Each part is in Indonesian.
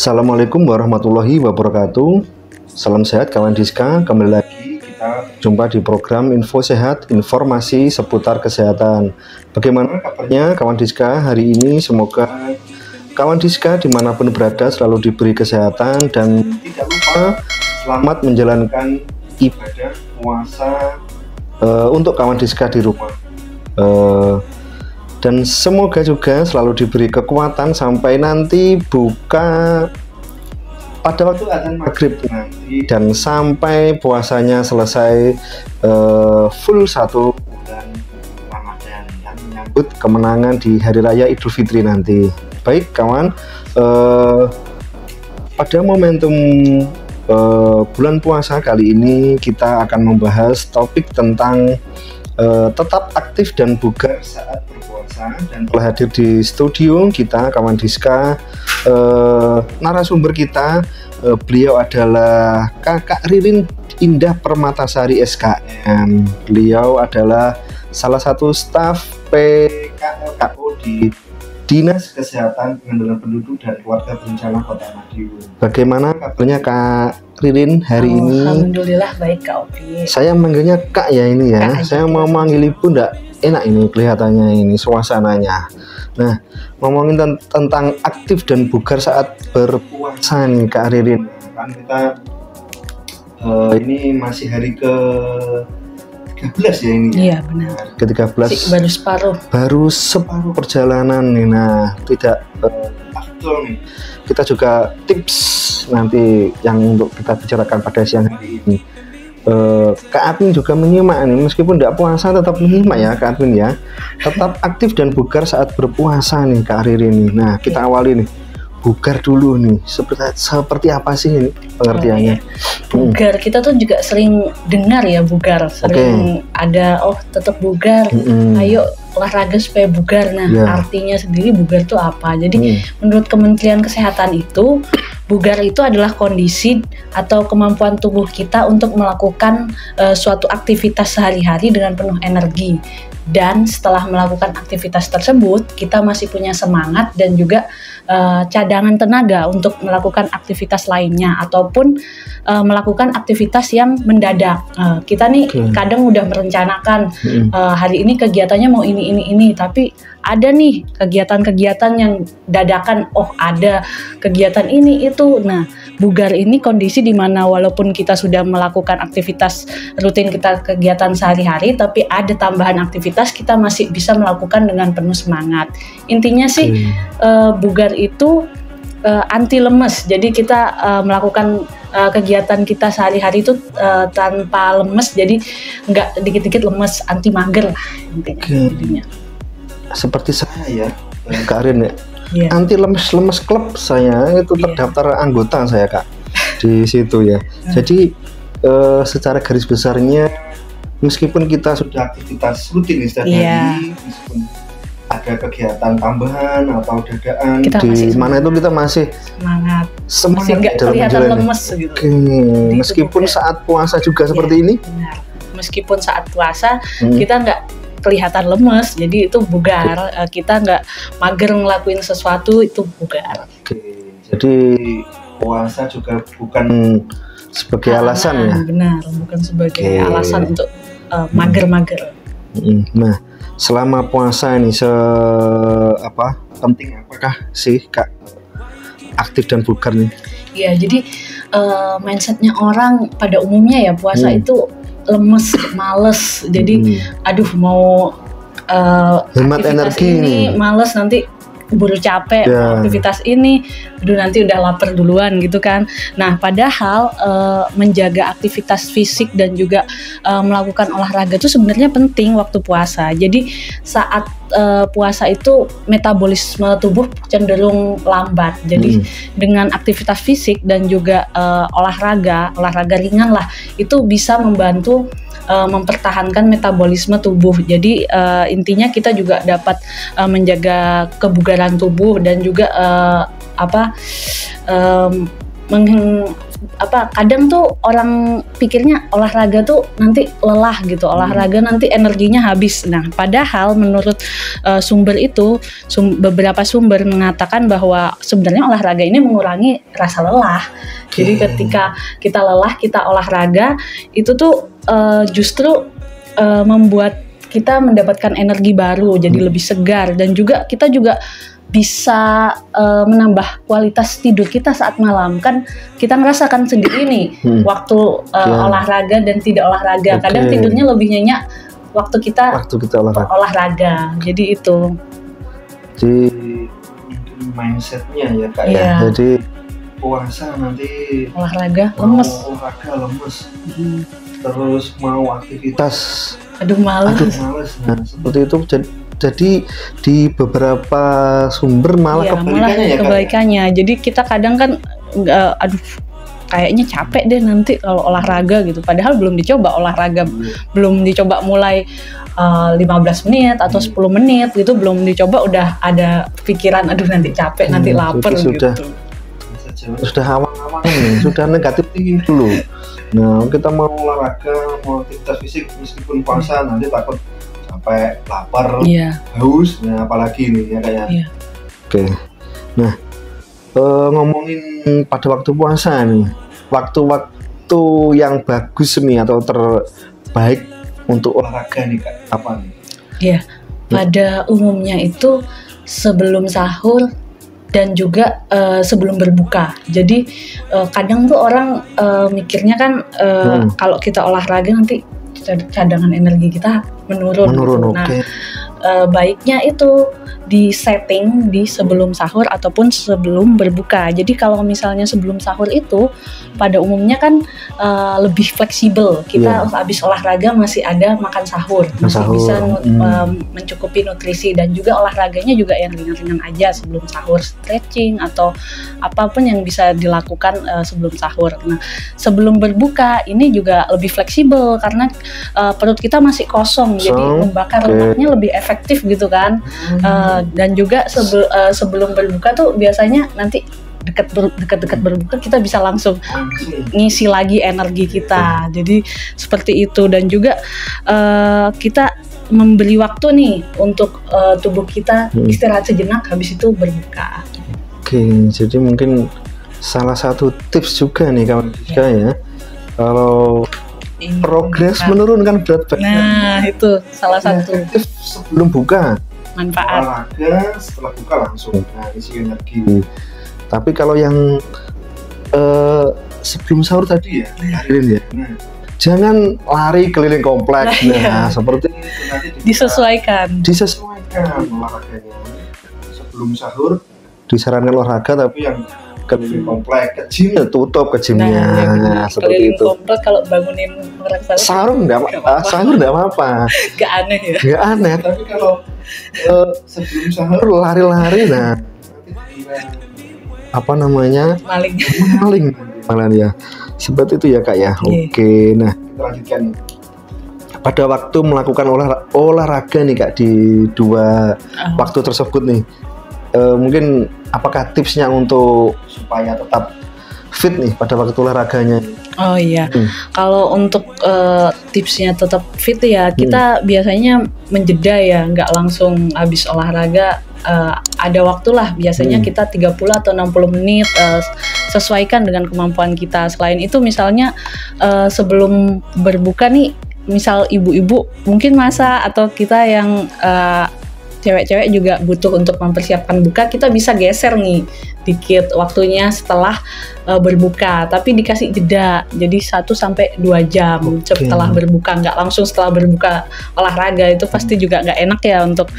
Assalamualaikum warahmatullahi wabarakatuh. Salam sehat kawan Diska. Kembali lagi kita jumpa di program Info Sehat, informasi seputar kesehatan. Bagaimana kabarnya kawan Diska hari ini? Semoga kawan Diska dimanapun berada selalu diberi kesehatan dan tidak lupa selamat menjalankan ibadah puasa untuk kawan Diska di rumah. Dan semoga juga selalu diberi kekuatan sampai nanti buka pada waktu azan maghrib nanti dan sampai puasanya selesai full 1 bulan Ramadan dan menyambut kemenangan di Hari Raya Idul Fitri nanti. Baik kawan, pada momentum bulan puasa kali ini kita akan membahas topik tentang tetap aktif dan bugar saat berpuasa, dan telah hadir di studio kita kawan Diska narasumber kita. Beliau adalah Kakak Ririn Indah Permatasari SKM. Beliau adalah salah satu staf PKLKO di Dinas Kesehatan Pengendalian Penduduk dan Keluarga Berencana Kota Madiun. Bagaimana kabarnya Kak Ririn hari ini? Alhamdulillah baik Kak Opi. Saya manggilnya Kak ya ini ya. Kak, saya mau manggil Ibu enggak enak ini kelihatannya ini suasananya. Nah, ngomongin tentang aktif dan bugar saat berpuasa nih Kak Ririn. Kan kita ini masih hari ke 13 ya ini. Iya benar. Ke-13 baru separuh perjalanan nih. Nah, tidak afdol nih. Kita juga tips nanti yang untuk kita bicarakan pada siang hari ini. Kak Admin juga menyimak nih, meskipun tidak puasa tetap menyimak ya Kak Admin ya. Tetap aktif dan bugar saat berpuasa nih Kak Ririn nih. Nah, kita awali nih. Bugar dulu nih, seperti apa sih ini pengertiannya? Bugar, kita tuh juga sering dengar ya bugar, sering ada tetap bugar, ayo olahraga supaya bugar. Nah, artinya sendiri bugar itu apa? Jadi menurut Kementerian Kesehatan itu bugar itu adalah kondisi atau kemampuan tubuh kita untuk melakukan suatu aktivitas sehari-hari dengan penuh energi. Dan setelah melakukan aktivitas tersebut, kita masih punya semangat dan juga cadangan tenaga untuk melakukan aktivitas lainnya ataupun melakukan aktivitas yang mendadak. Kita nih kadang udah merencanakan hari ini kegiatannya mau ini, tapi ada nih kegiatan-kegiatan yang dadakan, ada kegiatan ini itu. Nah, bugar ini kondisi di mana walaupun kita sudah melakukan aktivitas rutin kita kegiatan sehari-hari, tapi ada tambahan aktivitas kita masih bisa melakukan dengan penuh semangat. Intinya sih bugar itu anti lemes. Jadi kita melakukan kegiatan kita sehari-hari itu tanpa lemes, jadi nggak dikit-dikit lemes, anti mager lah intinya. Seperti saya ya, Kak Rin ya. Anti lemes klub saya itu terdaftar anggota saya Kak di situ ya. Jadi secara garis besarnya meskipun kita sudah aktivitas rutin setiap hari, meskipun ada kegiatan tambahan atau dadaan di mana itu kita masih semangat nggak kelihatan lemes gitu. Meskipun saat puasa juga seperti ini. Benar. Meskipun saat puasa kita nggak kelihatan lemes, jadi itu bugar. Kita nggak mager ngelakuin sesuatu, itu bugar. Jadi puasa juga bukan sebagai alasan ya? Benar, bukan sebagai alasan untuk mager-mager. Nah, selama puasa ini penting apakah sih Kak aktif dan bugar nih? Iya, jadi mindsetnya orang pada umumnya ya puasa itu lemes, males, jadi mau hemat energi ini males, nanti buru capek aktivitas ini, nanti udah lapar duluan gitu kan. Nah, padahal menjaga aktivitas fisik dan juga melakukan olahraga itu sebenarnya penting waktu puasa. Jadi saat puasa itu metabolisme tubuh cenderung lambat. Jadi dengan aktivitas fisik dan juga olahraga ringan lah, itu bisa membantu mempertahankan metabolisme tubuh. Jadi intinya kita juga dapat menjaga kebugaran tubuh dan juga kadang tuh orang pikirnya olahraga tuh nanti lelah gitu, olahraga nanti energinya habis. Nah, padahal menurut sumber itu, beberapa sumber mengatakan bahwa sebenarnya olahraga ini mengurangi rasa lelah. Jadi ketika kita lelah, kita olahraga, itu tuh justru membuat kita mendapatkan energi baru, jadi lebih segar, dan juga kita juga bisa menambah kualitas tidur kita saat malam. Kan kita ngerasakan sendiri nih waktu olahraga dan tidak olahraga. Kadang tidurnya lebih nyenyak waktu kita olahraga. Jadi itu. Jadi mindsetnya ya Kak ya. Jadi puasa nanti olahraga lemes. Terus mau aktivitas aduh males. Nah, seperti itu. Jadi di beberapa sumber malah kebalikannya. Jadi kita kadang kan kayaknya capek deh nanti kalau olahraga gitu. Padahal belum dicoba olahraga, belum dicoba mulai 15 menit atau 10 menit gitu, belum dicoba udah ada pikiran aduh nanti capek, nanti lapar gitu. Sudah awang-awang nih, sudah negatif tinggi dulu. Nah, kita mau olahraga, mau aktivitas fisik meskipun puasa nanti takut capek, lapar, haus, nah apalagi nih ya kayak. Oke. Nah, ngomongin pada waktu puasa nih, waktu-waktu yang bagus nih atau terbaik untuk olahraga nih Kak, apa nih? Iya, pada umumnya itu sebelum sahur dan juga sebelum berbuka. Jadi kadang tuh orang mikirnya kan kalau kita olahraga nanti cadangan energi kita menurun. Nah, baiknya itu di setting di sebelum sahur ataupun sebelum berbuka. Jadi kalau misalnya sebelum sahur itu pada umumnya kan lebih fleksibel. Kita habis olahraga masih ada makan sahur, masih bisa mencukupi nutrisi, dan juga olahraganya juga yang ringan-ringan aja sebelum sahur, stretching atau apapun yang bisa dilakukan sebelum sahur. Nah, sebelum berbuka ini juga lebih fleksibel karena perut kita masih kosong, jadi membakar lemaknya lebih efektif gitu kan. Dan juga sebelum berbuka tuh biasanya nanti dekat berbuka kita bisa langsung ngisi lagi energi kita. Jadi seperti itu, dan juga kita memberi waktu nih untuk tubuh kita istirahat sejenak habis itu berbuka. Oke, jadi mungkin salah satu tips juga nih kawan ya, kalau progres menurunkan berat badan. Nah, itu salah satu tips sebelum buka. Manfaat. Olahraga setelah buka langsung isi energi. Tapi kalau yang sebelum sahur tadi ya, jangan lari keliling kompleks. Seperti itu nanti disesuaikan olahraganya. Sebelum sahur disarankan olahraga, tapi yang keliling komplek, ke gym tutup ke gymnya. Keliling Seperti itu. komplek kalau bangunin orang sahur nggak apa-apa. Gak aneh ya? Gak aneh. Tapi kalau sebelum sahur lari-lari, nah apa namanya? Maling malah ya. Seperti itu ya Kak ya. Oke, nah kita lanjutkan. Pada waktu melakukan olahraga nih Kak di dua waktu tersebut nih, mungkin apakah tipsnya untuk supaya tetap fit nih pada waktu olahraganya? Oh iya, kalau untuk tipsnya tetap fit ya, kita biasanya menjeda ya, nggak langsung habis olahraga, ada waktulah, biasanya kita 30 atau 60 menit, sesuaikan dengan kemampuan kita. Selain itu misalnya sebelum berbuka nih, misal ibu-ibu mungkin masak, atau kita yang cewek-cewek juga butuh untuk mempersiapkan buka, kita bisa geser nih dikit waktunya setelah berbuka, tapi dikasih jeda, jadi 1-2 jam setelah berbuka, nggak langsung setelah berbuka olahraga, itu pasti juga nggak enak ya untuk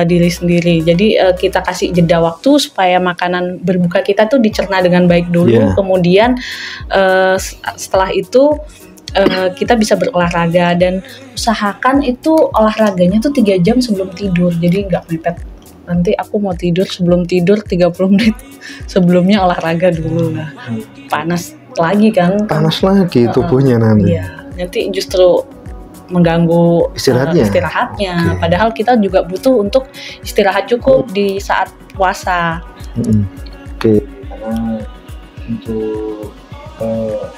diri sendiri. Jadi kita kasih jeda waktu supaya makanan berbuka kita tuh dicerna dengan baik dulu, kemudian setelah itu kita bisa berolahraga, dan usahakan itu olahraganya tuh 3 jam sebelum tidur, jadi nggak mepet. Nanti aku mau tidur, sebelum tidur 30 menit sebelumnya olahraga dulu lah. Panas lagi kan? Panas lagi tubuhnya nanti. Iya, nanti justru mengganggu istirahatnya. Padahal kita juga butuh untuk istirahat cukup di saat puasa. Karena untuk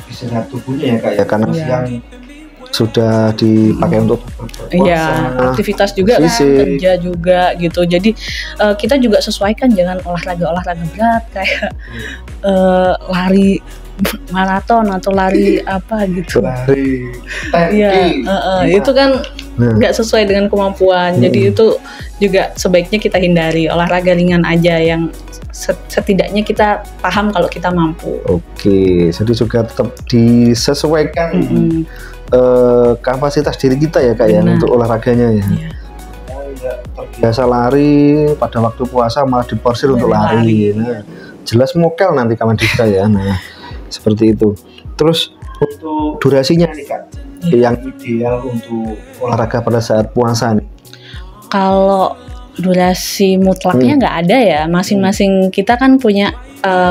istirahat tubuhnya ya Kak ya, karena siang sudah dipakai untuk berpuasa, aktivitas juga kan, kerja juga gitu. Jadi kita juga sesuaikan, jangan olahraga berat kayak lari maraton atau lari apa gitu. Lari. Itu kan nggak sesuai dengan kemampuan. Jadi itu juga sebaiknya kita hindari. Olahraga ringan aja yang setidaknya kita paham kalau kita mampu. Oke, jadi juga tetap disesuaikan kapasitas diri kita ya Kak ya, untuk olahraganya ya. Terbiasa lari pada waktu puasa malah diporsir untuk lari. Nah, jelas mokel nanti kawan Diska ya. Nah, seperti itu. Terus untuk durasinya nih Kak, yang ideal untuk olahraga pada saat puasa nih. Kalau durasi mutlaknya nggak ada ya, masing-masing kita kan punya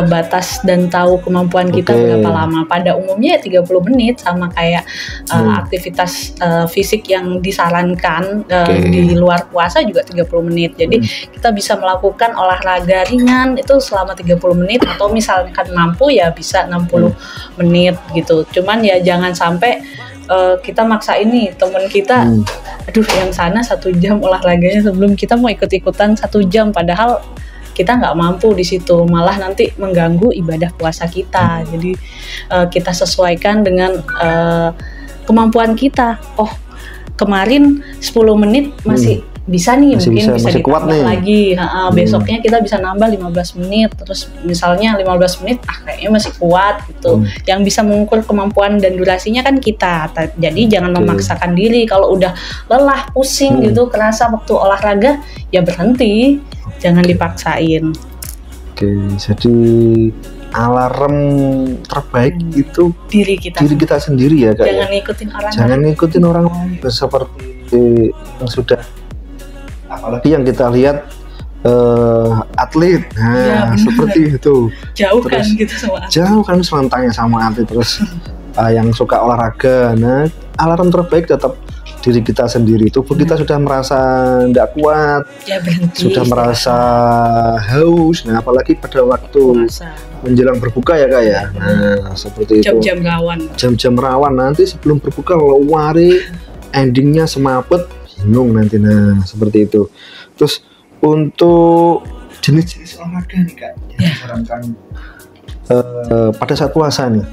batas dan tahu kemampuan kita berapa lama. Pada umumnya 30 menit sama kayak aktivitas fisik yang disarankan di luar puasa juga 30 menit. Jadi kita bisa melakukan olahraga ringan itu selama 30 menit atau misalkan mampu ya bisa 60 menit gitu. Cuman ya jangan sampai kita maksa ini teman kita, aduh yang sana 1 jam olahraganya sebelum kita mau ikut-ikutan 1 jam, padahal kita nggak mampu di situ, malah nanti mengganggu ibadah puasa kita. Jadi kita sesuaikan dengan kemampuan kita. Oh kemarin 10 menit masih bisa nih, mungkin bisa ditambah lagi. Besoknya kita bisa nambah 15 menit. Terus misalnya 15 menit, kayaknya masih kuat gitu. Yang bisa mengukur kemampuan dan durasinya kan kita. Jadi jangan memaksakan diri. Kalau udah lelah, pusing gitu, kerasa waktu olahraga, ya berhenti. Jangan dipaksain. Oke, jadi alarm terbaik itu diri kita sendiri ya Kak. Jangan ngikutin orang lain seperti yang sudah, apalagi yang kita lihat atlet, seperti itu. Jauhkan selantangnya sama atlet terus yang suka olahraga. Nah, alarm terbaik tetap diri kita sendiri. Tubuh kita sudah merasa tidak kuat, sudah merasa haus. Nah, apalagi pada waktu menjelang berbuka ya Kak ya. Nah, seperti itu. Jam-jam rawan nanti sebelum berbuka kalau wari endingnya semaput, bingung nanti. Nah, seperti itu. Terus untuk jenis-jenis olahraga nih Kak yang disarankan pada saat puasa nih.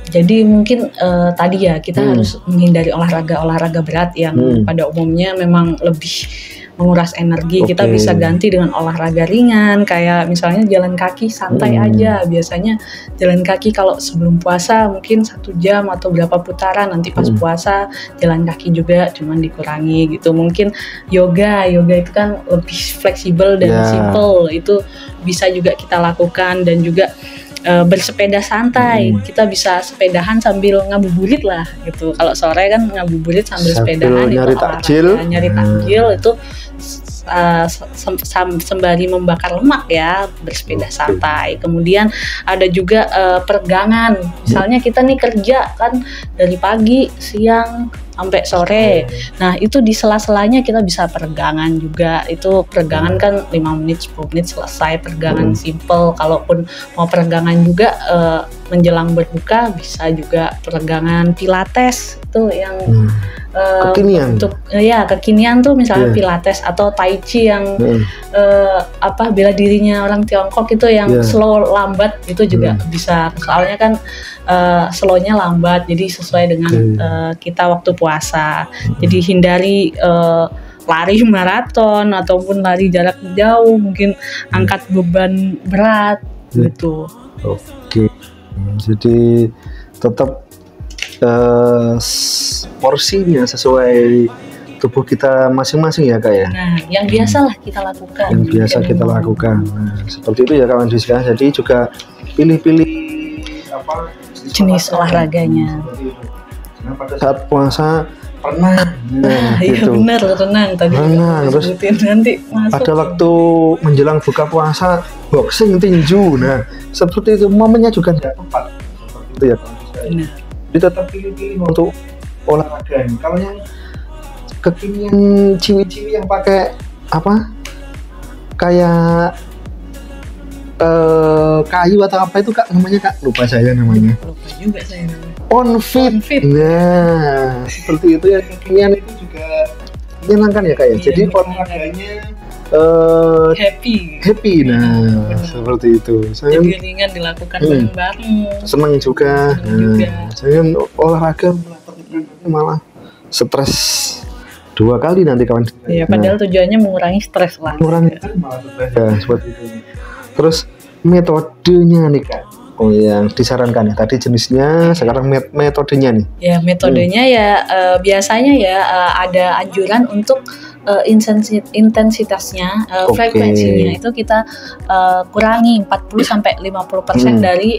Jadi mungkin tadi ya kita harus menghindari olahraga berat yang pada umumnya memang lebih menguras energi. Kita bisa ganti dengan olahraga ringan kayak misalnya jalan kaki santai aja. Biasanya jalan kaki kalau sebelum puasa mungkin 1 jam atau berapa putaran, nanti pas puasa jalan kaki juga cuman dikurangi gitu. Mungkin yoga itu kan lebih fleksibel dan simple, itu bisa juga kita lakukan. Dan juga bersepeda santai, kita bisa sepedahan sambil ngabuburit lah gitu. Kalau sore kan ngabuburit sambil sepedahan, nyari takjil itu sembari membakar lemak ya, bersepeda santai. Kemudian ada juga peregangan, misalnya kita nih kerja kan dari pagi, siang sampai sore. Nah, itu di sela-selanya kita bisa peregangan juga. Itu peregangan kan 5 menit, 10 menit selesai peregangan simple. Kalaupun mau peregangan juga menjelang berbuka bisa juga peregangan pilates itu yang kekinian. Kekinian tuh misalnya pilates atau tai chi yang bela dirinya orang Tiongkok itu yang slow lambat itu juga bisa. Soalnya kan slownya lambat, jadi sesuai dengan kita waktu puasa. Jadi hindari lari maraton ataupun lari jarak jauh, mungkin angkat beban berat gitu. Oke, jadi tetap porsinya sesuai tubuh kita masing-masing ya Kak ya. Nah, yang biasalah kita lakukan. Nah, seperti itu ya kawan Diska. Jadi juga pilih-pilih jenis olahraganya. Karena pada saat puasa renang. Benar, renang tadi. Terus nanti masuk. Pada waktu menjelang buka puasa boxing, tinju. Nah, seperti itu momennya juga tidak tepat. Seperti itu ya kawan Diska. Jadi tetap pilih-pilih untuk olahraga. Kalau yang kekinian ciwi-ciwi yang pakai kayak kayu atau apa itu Kak namanya Kak? Lupa saya namanya. Lupa juga saya namanya. OnFit. Nah, seperti itu ya. Kekinian itu juga menyenangkan ya Kak ya. Jadi olahraganya happy. Nah, seperti itu. Saya jadi ringan dilakukan bareng-bareng. Senang juga. Saya olahraga malah stres 2 kali nanti kawan. Iya, padahal tujuannya mengurangi stres lah. Mengurangi malah stres ya, seperti itu. Terus metodenya nih Kak. Oh yang disarankan ya tadi jenisnya, sekarang metodenya nih. Ya metodenya ya biasanya ya ada anjuran untuk intensitasnya, frekuensinya itu kita kurangi 40-50% dari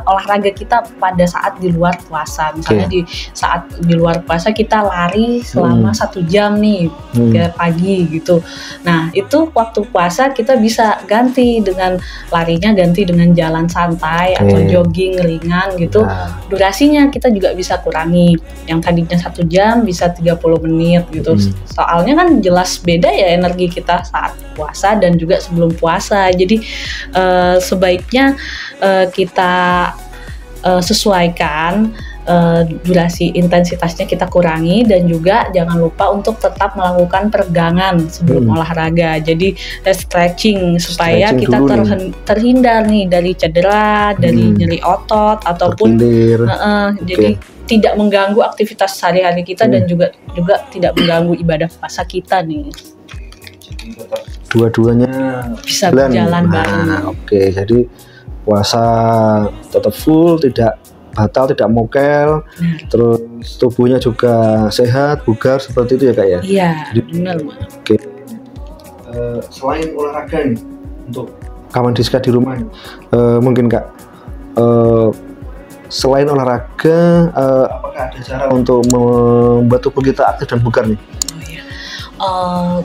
olahraga kita pada saat di luar puasa. Misalnya di saat di luar puasa kita lari selama 1 jam nih ke pagi gitu. Nah itu waktu puasa kita bisa ganti dengan larinya, ganti dengan jalan santai atau jogging ringan gitu. Durasinya kita juga bisa kurangi, yang tadinya 1 jam bisa 30 menit gitu. Soalnya kan jelas beda ya energi kita saat puasa dan juga sebelum puasa. Jadi sebaiknya kita sesuaikan durasi intensitasnya kita kurangi, dan juga jangan lupa untuk tetap melakukan peregangan sebelum olahraga. Jadi stretching supaya kita terhindar nih dari cedera, dari nyeri otot ataupun jadi tidak mengganggu aktivitas sehari-hari kita dan juga tidak mengganggu ibadah puasa kita nih. Dua-duanya bisa berjalan bareng. Jadi puasa tetap full, tidak batal, tidak mokel, terus tubuhnya juga sehat, bugar, seperti itu ya Kak ya? Iya, benar. Selain olahraga nih, untuk kawan Diska di rumah nih, mungkin Kak, selain olahraga, apakah ada cara untuk membuat tubuh kita aktif dan bugar nih?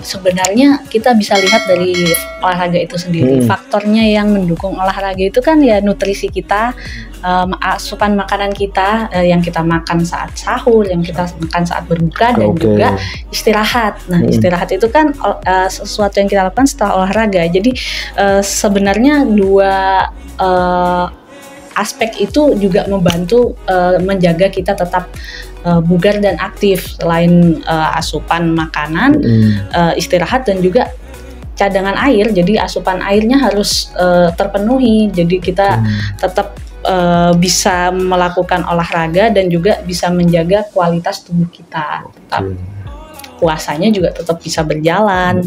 Sebenarnya kita bisa lihat dari olahraga itu sendiri. Faktornya yang mendukung olahraga itu kan ya nutrisi kita, asupan makanan kita, yang kita makan saat sahur, yang kita makan saat berbuka, dan juga istirahat. Nah istirahat itu kan sesuatu yang kita lakukan setelah olahraga. Jadi sebenarnya dua aspek itu juga membantu menjaga kita tetap bugar dan aktif. Selain asupan makanan, istirahat, dan juga cadangan air. Jadi asupan airnya harus terpenuhi. Jadi kita tetap bisa melakukan olahraga dan juga bisa menjaga kualitas tubuh kita. Tetap puasanya juga tetap bisa berjalan.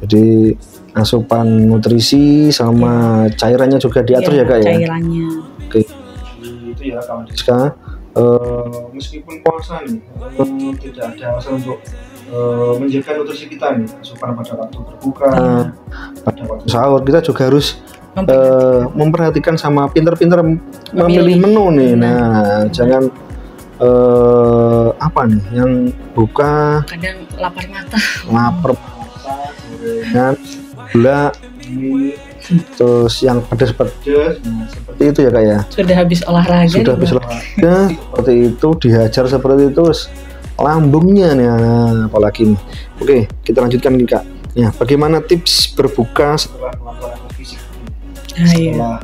Jadi asupan nutrisi sama cairannya juga diatur ya Kak ya? Cairannya. Itu ya kawan Diska. Meskipun puasa nih, tidak ada alasan untuk menjaga nutrisi kita nih, asupan pada waktu berbuka, pada waktu sahur, kita juga harus memperhatikan sama pinter-pinter memilih menu nih. Nah, jangan apa nih yang buka kadang lapar mata, gorengan, gula, terus yang pedas-pedas, seperti itu ya Kak ya. Sudah habis olahraga seperti itu, dihajar seperti itu, lambungnya nih, apalagi nih. Oke, kita lanjutkan nih Kak. Ya, bagaimana tips berbuka setelah melakukan fisik? Setelah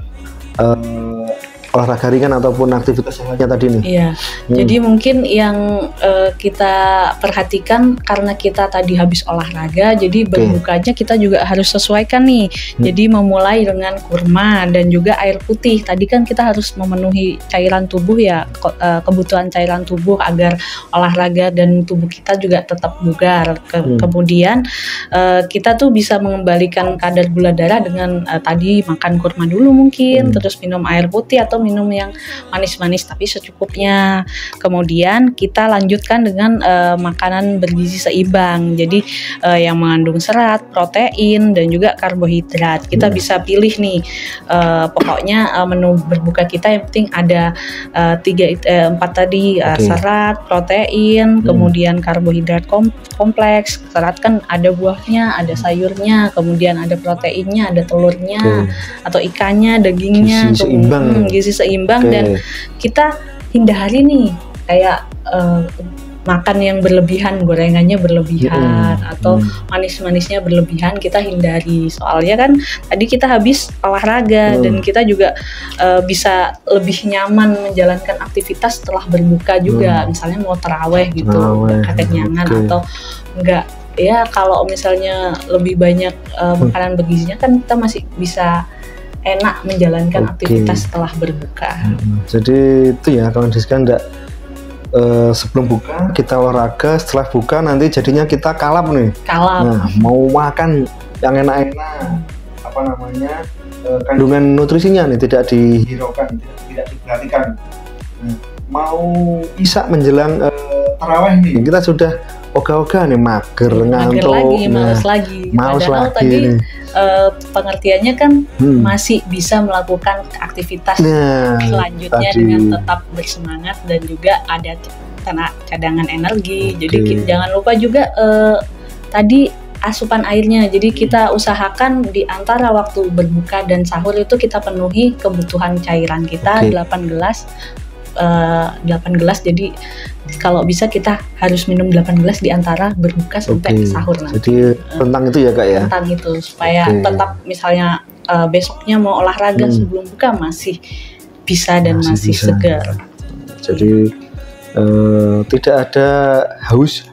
olahraga ringan ataupun aktivitas yang lainnya tadi nih. Iya. Jadi mungkin yang kita perhatikan karena kita tadi habis olahraga, jadi berbukanya kita juga harus sesuaikan nih. Jadi memulai dengan kurma dan juga air putih. Tadi kan kita harus memenuhi cairan tubuh ya, kebutuhan cairan tubuh agar olahraga dan tubuh kita juga tetap bugar. Kemudian kita tuh bisa mengembalikan kadar gula darah dengan tadi makan kurma dulu mungkin, terus minum air putih atau minum yang manis-manis tapi secukupnya. Kemudian kita lanjutkan dengan makanan bergizi seimbang. Jadi yang mengandung serat, protein, dan juga karbohidrat. Kita bisa pilih nih, pokoknya menu berbuka kita yang penting ada 4 tadi, serat, protein, kemudian karbohidrat kompleks. Serat kan ada buahnya, ada sayurnya, kemudian ada proteinnya, ada telurnya, atau ikannya, dagingnya, gizi seimbang, dan kita hindari nih kayak makan yang berlebihan, gorengannya berlebihan, atau manis-manisnya berlebihan kita hindari. Soalnya kan tadi kita habis olahraga dan kita juga bisa lebih nyaman menjalankan aktivitas setelah berbuka juga. Misalnya mau taraweh gitu, nggak kekenyangan atau enggak. Ya kalau misalnya lebih banyak makanan bergizinya kan kita masih bisa enak menjalankan aktivitas setelah berbuka. Jadi itu ya kawan Diska, enggak sebelum buka kita olahraga, setelah buka nanti jadinya kita kalap nih. Nah, mau makan yang enak-enak, apa namanya, kandungan nutrisinya nih tidak dihiraukan, tidak diperhatikan. Nah, mau Isya menjelang taraweh nih, kita sudah ogah-ogah nih, mager, ngantuk, males lagi. Tadi pengertiannya kan masih bisa melakukan aktivitas selanjutnya dengan tetap bersemangat dan juga ada cadangan energi. Jadi jangan lupa juga tadi asupan airnya. Jadi kita usahakan di antara waktu berbuka dan sahur itu kita penuhi kebutuhan cairan kita 8 gelas. 8 gelas, jadi kalau bisa kita harus minum 8 gelas di antara berbuka sampai sahur nanti. Jadi tentang itu ya Kak ya? Tentang itu, supaya tetap misalnya besoknya mau olahraga sebelum buka masih bisa dan masih segar. Jadi tidak ada haus,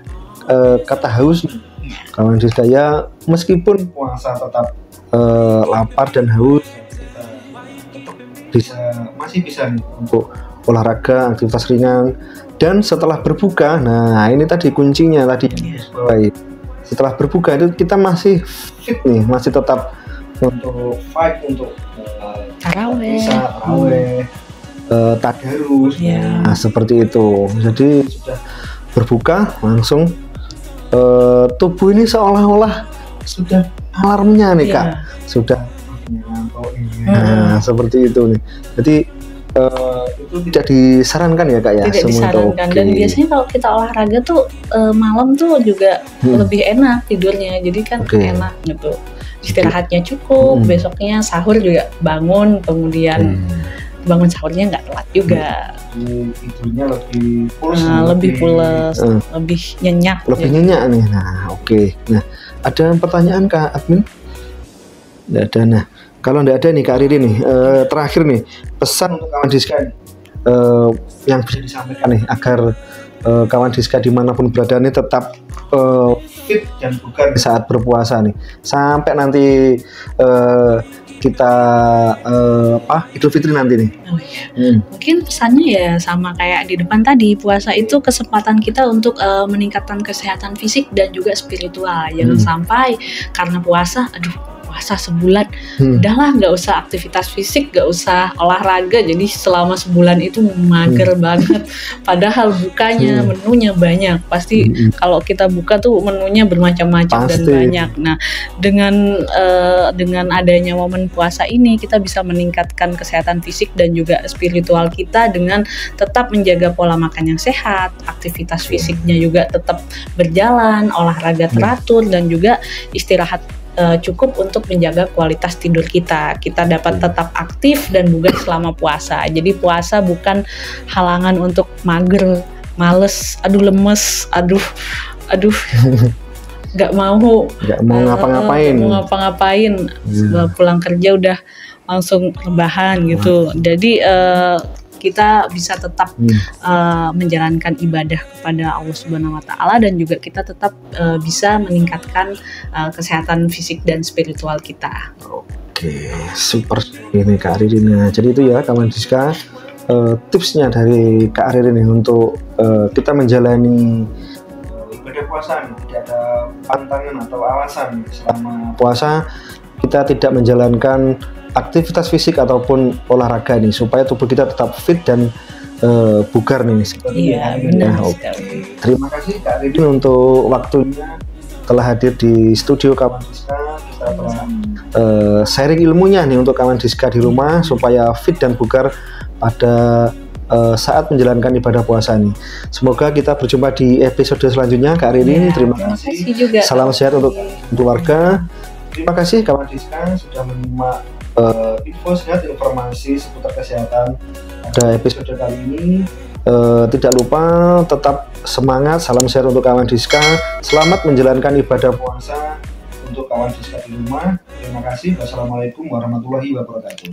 kata haus kawan Diska ya, meskipun puasa tetap lapar dan haus, masih bisa nih untuk olahraga, aktivitas ringan. Dan setelah berbuka, nah ini tadi kuncinya tadi, setelah berbuka itu kita masih fit nih, masih tetap untuk fight untuk taraweh, tadarus, nah seperti itu. Jadi sudah berbuka langsung tubuh ini seolah-olah sudah alarmnya nih Kak, sudah nah seperti itu nih. Jadi itu tidak disarankan ya Kak ya? Tidak disarankan. Dan biasanya kalau kita olahraga tuh malam tuh juga lebih enak tidurnya, jadi kan enak gitu, istirahatnya cukup, besoknya sahur juga bangun, kemudian bangun sahurnya nggak telat juga. Tidurnya lebih pules, lebih nyenyak. Lebih nyenyak nih. Nah nah ada pertanyaan Kak Admin? Nggak ada. Nah kalau nggak ada nih Kak Riri nih, terakhir nih pesan untuk kawan Diska yang bisa disampaikan nih agar kawan Diska dimanapun berada nih tetap fit dan bugar saat berpuasa nih sampai nanti kita Idul Fitri nanti nih. Mungkin pesannya ya sama kayak di depan tadi, puasa itu kesempatan kita untuk meningkatkan kesehatan fisik dan juga spiritual. Jangan sampai karena puasa, puasa sebulan, udahlah nggak usah aktivitas fisik, nggak usah olahraga, jadi selama sebulan itu mager banget. Padahal bukanya menunya banyak, pasti kalau kita buka tuh menunya bermacam-macam dan banyak. Nah dengan adanya momen puasa ini kita bisa meningkatkan kesehatan fisik dan juga spiritual kita dengan tetap menjaga pola makan yang sehat, aktivitas fisiknya juga tetap berjalan, olahraga teratur dan juga istirahat cukup untuk menjaga kualitas tidur kita. Kita dapat tetap aktif dan bugar selama puasa. Jadi puasa bukan halangan untuk mager, males, lemes, nggak mau ngapa-ngapain. Pulang kerja udah langsung rebahan gitu. Jadi kita bisa tetap menjalankan ibadah kepada Allah Subhanahu wa Ta'ala, dan juga kita tetap bisa meningkatkan kesehatan fisik dan spiritual kita. Oke, super ini Kak Riri. Nah, jadi itu ya kawan Diska, tipsnya dari Kak Riri nih untuk kita menjalani ibadah puasa, tidak ada pantangan atau alasan selama puasa kita tidak menjalankan aktivitas fisik ataupun olahraga nih, supaya tubuh kita tetap fit dan bugar nih. Iya, benar. Terima kasih Kak Riri untuk waktunya telah hadir di studio kawan Diska. Kita telah sharing ilmunya nih untuk kawan Diska di rumah supaya fit dan bugar pada saat menjalankan ibadah puasa nih. Semoga kita berjumpa di episode selanjutnya Kak Riri. Terima kasih juga. Salam sehat untuk keluarga. Terima kasih kawan Diska sudah menyimak info sehat, informasi seputar kesehatan pada episode kali ini. Tidak lupa tetap semangat, salam sehat untuk kawan Diska, selamat menjalankan ibadah puasa untuk kawan Diska di rumah. Terima kasih. Wassalamualaikum warahmatullahi wabarakatuh.